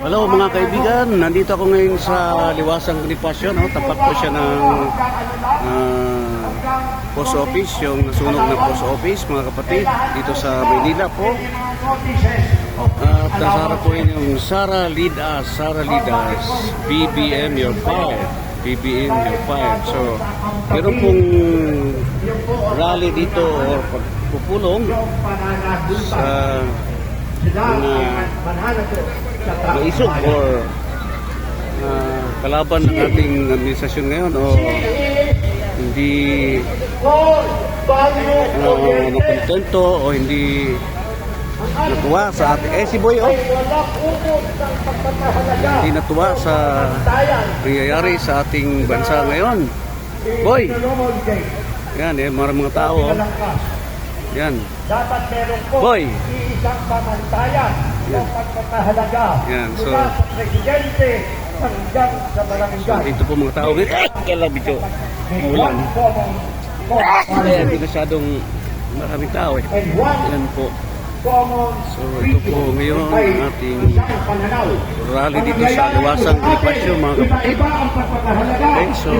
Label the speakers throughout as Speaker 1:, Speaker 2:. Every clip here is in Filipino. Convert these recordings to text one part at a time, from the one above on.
Speaker 1: Hello mga kaibigan, nandito ako ngayon sa Liwasang Bonifacio, no? Tapat po siya ng post office, yung nasunog na post office mga kapatid, dito sa Manila po. At nasa harap po yung Sara Lidas, BBM Your Fire, BBM Your Fire. So, meron pong rally dito or pagpupulong sa naisog or kalaban ng ating administrasyon ngayon o hindi nakontento o hindi natuwa sa ating si Boy hindi natuwa sa nangyayari sa ating bansa ngayon. Boy, yan maraming mga tao yan.
Speaker 2: Dapat meron po
Speaker 1: Boy,
Speaker 2: isang pamantayan o pagpapahalaga mula sa presidente hanggang sa barangay.
Speaker 1: So, dito po mga tao kalabi ko ulan. Hindi masyadong maraming tao yan po. So ito po ngayon ang ating rally dito sa Liwasang Bonifacio mga kapatid. Okay, so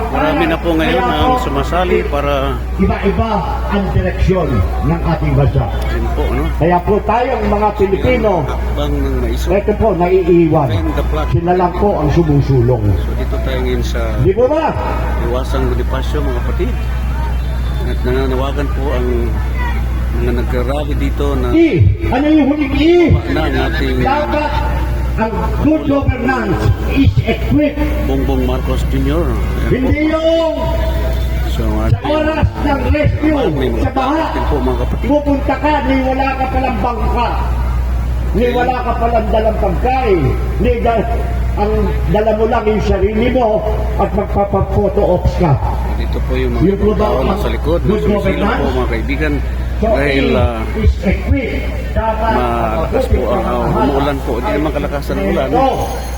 Speaker 1: marami na po ngayon ang sumasali para
Speaker 2: iba-iba ang direksyon ng ating bansa.
Speaker 1: yun po, ano?
Speaker 2: Kaya po tayong mga Pilipino,
Speaker 1: Hakbang ng maisog.
Speaker 2: ito po naiiwan. Sila lang po ang sumusulong.
Speaker 1: So dito tayo ngayon sa
Speaker 2: Di po ba?
Speaker 1: Liwasang Bonifacio mga kapatid. At nananawagan po ang mga nag-rally dito na
Speaker 2: Ano yung huling I?
Speaker 1: na ang ating
Speaker 2: Dapat ang good governance is equipped.
Speaker 1: Bongbong Marcos Jr. Ayan po.
Speaker 2: Hindi yung
Speaker 1: So ang
Speaker 2: sa
Speaker 1: ating
Speaker 2: oras ng rescue sa baha,
Speaker 1: ating po mga kapatid.
Speaker 2: pupunta ka, ni wala ka palang bangka, ni wala ka palang dalang pagkain, ang dala mo lang yung sarili mo at magpapaphoto ops ka.
Speaker 1: Dito po yung mga tao nasa likod. Sumisilong po mga kaibigan. Dahil
Speaker 2: is equipped.
Speaker 1: malakas po ang umuulan po. Hindi naman kalakasan ng ulan.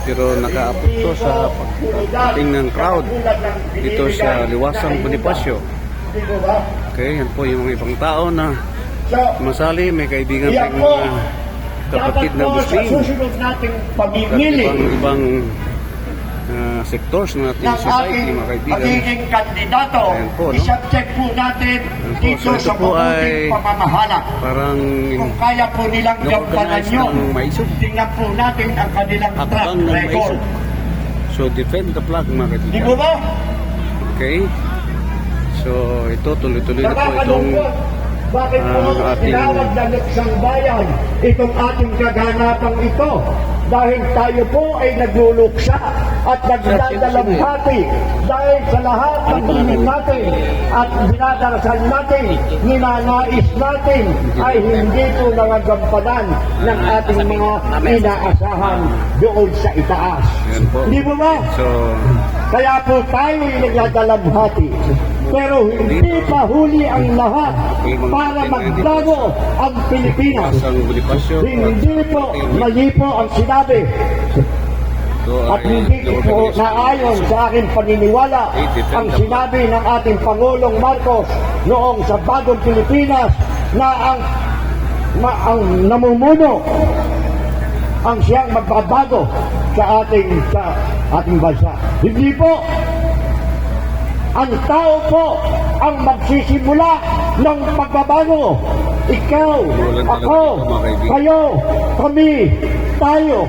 Speaker 1: Pero nakaapot to sa pagdating ng crowd dito sa Liwasang Bonifacio. Okay, yan po yung mga ibang tao na masali. May kaibigan tayong mga kapatid na Muslim.
Speaker 2: Sa susunod nating
Speaker 1: At
Speaker 2: pamimili
Speaker 1: ibang sectors ng ating
Speaker 2: ng
Speaker 1: society,
Speaker 2: ating
Speaker 1: mga kaibigan.
Speaker 2: magiging kandidato,
Speaker 1: Ayan po, no?
Speaker 2: isubject po natin
Speaker 1: po.
Speaker 2: dito
Speaker 1: So, ito
Speaker 2: sa
Speaker 1: po ay
Speaker 2: mabuting pamamahala.
Speaker 1: Parang
Speaker 2: Kung kaya po nilang gampanan
Speaker 1: organize
Speaker 2: yun,
Speaker 1: ng maisog.
Speaker 2: tingnan po natin ang kanilang track
Speaker 1: Hakbang ng
Speaker 2: record.
Speaker 1: maisog. So defend the flag mga
Speaker 2: Di
Speaker 1: kaibigan.
Speaker 2: ba ba?
Speaker 1: Okay. So ito tuloy-tuloy na po itong
Speaker 2: Nakakalungkot. Bakit po
Speaker 1: ating
Speaker 2: tinawag na luksang bayan itong ating kaganapang ito? Dahil tayo po ay nagluluksa at nagdadalamhati dahil sa lahat ng hiling natin at dinadarasal natin, ninanais natin ay hindi po nangagampanan ng ating mga inaasahan doon sa itaas.
Speaker 1: Yan po.
Speaker 2: Di ba ba?
Speaker 1: So
Speaker 2: Kaya po tayo ay nagdadalamhati. Pero hindi pa huli ang lahat para magbago ang Pilipinas.
Speaker 1: Liwasang Bonifacio.
Speaker 2: Hindi po, mali po ang sinabi. At hindi ko po naayon sa aking paniniwala ang sinabi ng ating Pangulong Marcos noong sa Bagong Pilipinas na ang namumuno ang siyang magbabago sa ating bansa. Hindi po. Ang tao po ang magsisimula ng pagbabago. Ikaw, ako, kayo, kami, tayo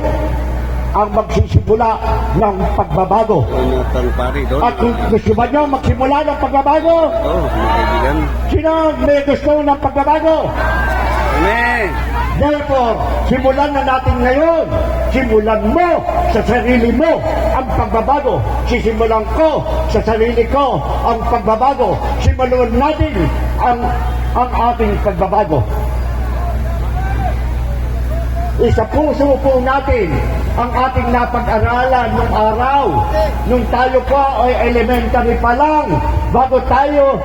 Speaker 2: ang magsisimula ng pagbabago.
Speaker 1: Jonathan Pari doon.
Speaker 2: At kung gusto ba nyo magsimula ng pagbabago,
Speaker 1: Ito mga kaibigan.
Speaker 2: sino may gusto ng pagbabago?
Speaker 1: Amen.
Speaker 2: Therefore, simulan na natin ngayon. Simulan mo sa sarili mo ang pagbabago. Sisimulan ko sa sarili ko ang pagbabago. Simulan natin ang ating pagbabago. Isa puso po natin ang ating napag-aralan nung araw. Nung tayo pa ay elementary pa lang. Bago tayo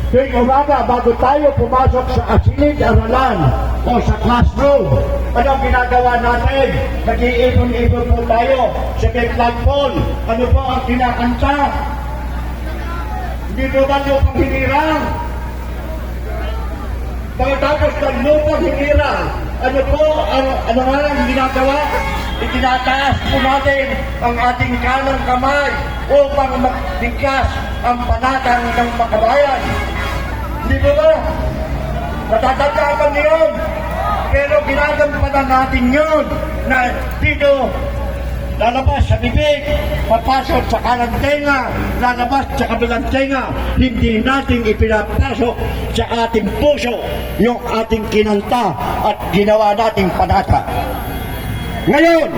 Speaker 2: tuwing umaga, bago tayo pumasok sa silid-aralan o sa classroom, ano ang ginagawa natin? Nag-iipon-ipon po tayo sa may flagpole. Ano po ang kinakanta? Hindi po ba lupang hinirang? Pagkatapos ng lupang hinirang, ano po, ano nga lang ginagawa? Itinataas po natin ang ating kanang kamay upang magbigkas ang panatang ng makabayan. Hindi ba ba? Natatandaan niyo yun. Pero ginagampanan natin yun na dito lalabas sa bibig, papasok sa kanang tenga, lalabas sa kabilang tenga. Hindi natin ipinapasok sa ating puso yung ating kinanta at ginawa nating panata. Ngayon,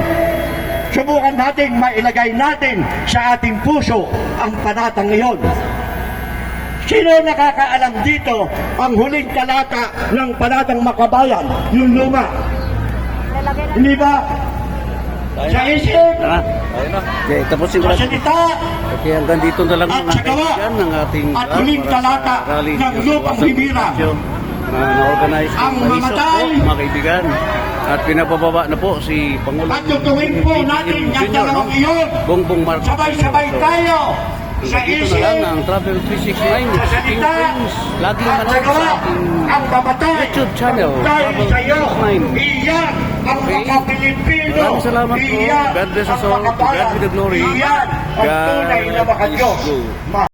Speaker 2: subukan natin mailagay natin sa ating puso ang panatang iyon. Sino nakakaalam dito ang huling talata ng panatang Makabayan, yung luma? Hindi ba? Sa isip,
Speaker 1: Okay, tapusin ko
Speaker 2: sa
Speaker 1: lang.
Speaker 2: salita,
Speaker 1: Okay, hanggang dito na lang
Speaker 2: at
Speaker 1: mga
Speaker 2: sa gawa,
Speaker 1: kaibigan ng ating
Speaker 2: at huling talata ng lupang himiran.
Speaker 1: Na-organize
Speaker 2: Ang mamatay,
Speaker 1: po, mga kaibigan. At pinapababa na po si Pangulong
Speaker 2: at tutuwin po natin yung
Speaker 1: Junior,
Speaker 2: dalawang iyon.
Speaker 1: Bongbong Marcos.
Speaker 2: Sabay-sabay tayo sa
Speaker 1: Dito na
Speaker 2: isip,
Speaker 1: lang ang Travel 369
Speaker 2: sa salita,
Speaker 1: laging
Speaker 2: at sa
Speaker 1: manood sa
Speaker 2: gawa.
Speaker 1: ating
Speaker 2: Ang mamatay,
Speaker 1: YouTube channel,
Speaker 2: dahil
Speaker 1: Travel
Speaker 2: sa iyo,
Speaker 1: 369.
Speaker 2: iyan ang
Speaker 1: Okay.
Speaker 2: mga Pilipino.
Speaker 1: Maraming salamat po.
Speaker 2: Iyan
Speaker 1: God bless us
Speaker 2: ang
Speaker 1: all. To God
Speaker 2: makabayan.
Speaker 1: be the glory.
Speaker 2: Iyan ang
Speaker 1: God
Speaker 2: tunay na
Speaker 1: is
Speaker 2: makadiyos.
Speaker 1: good.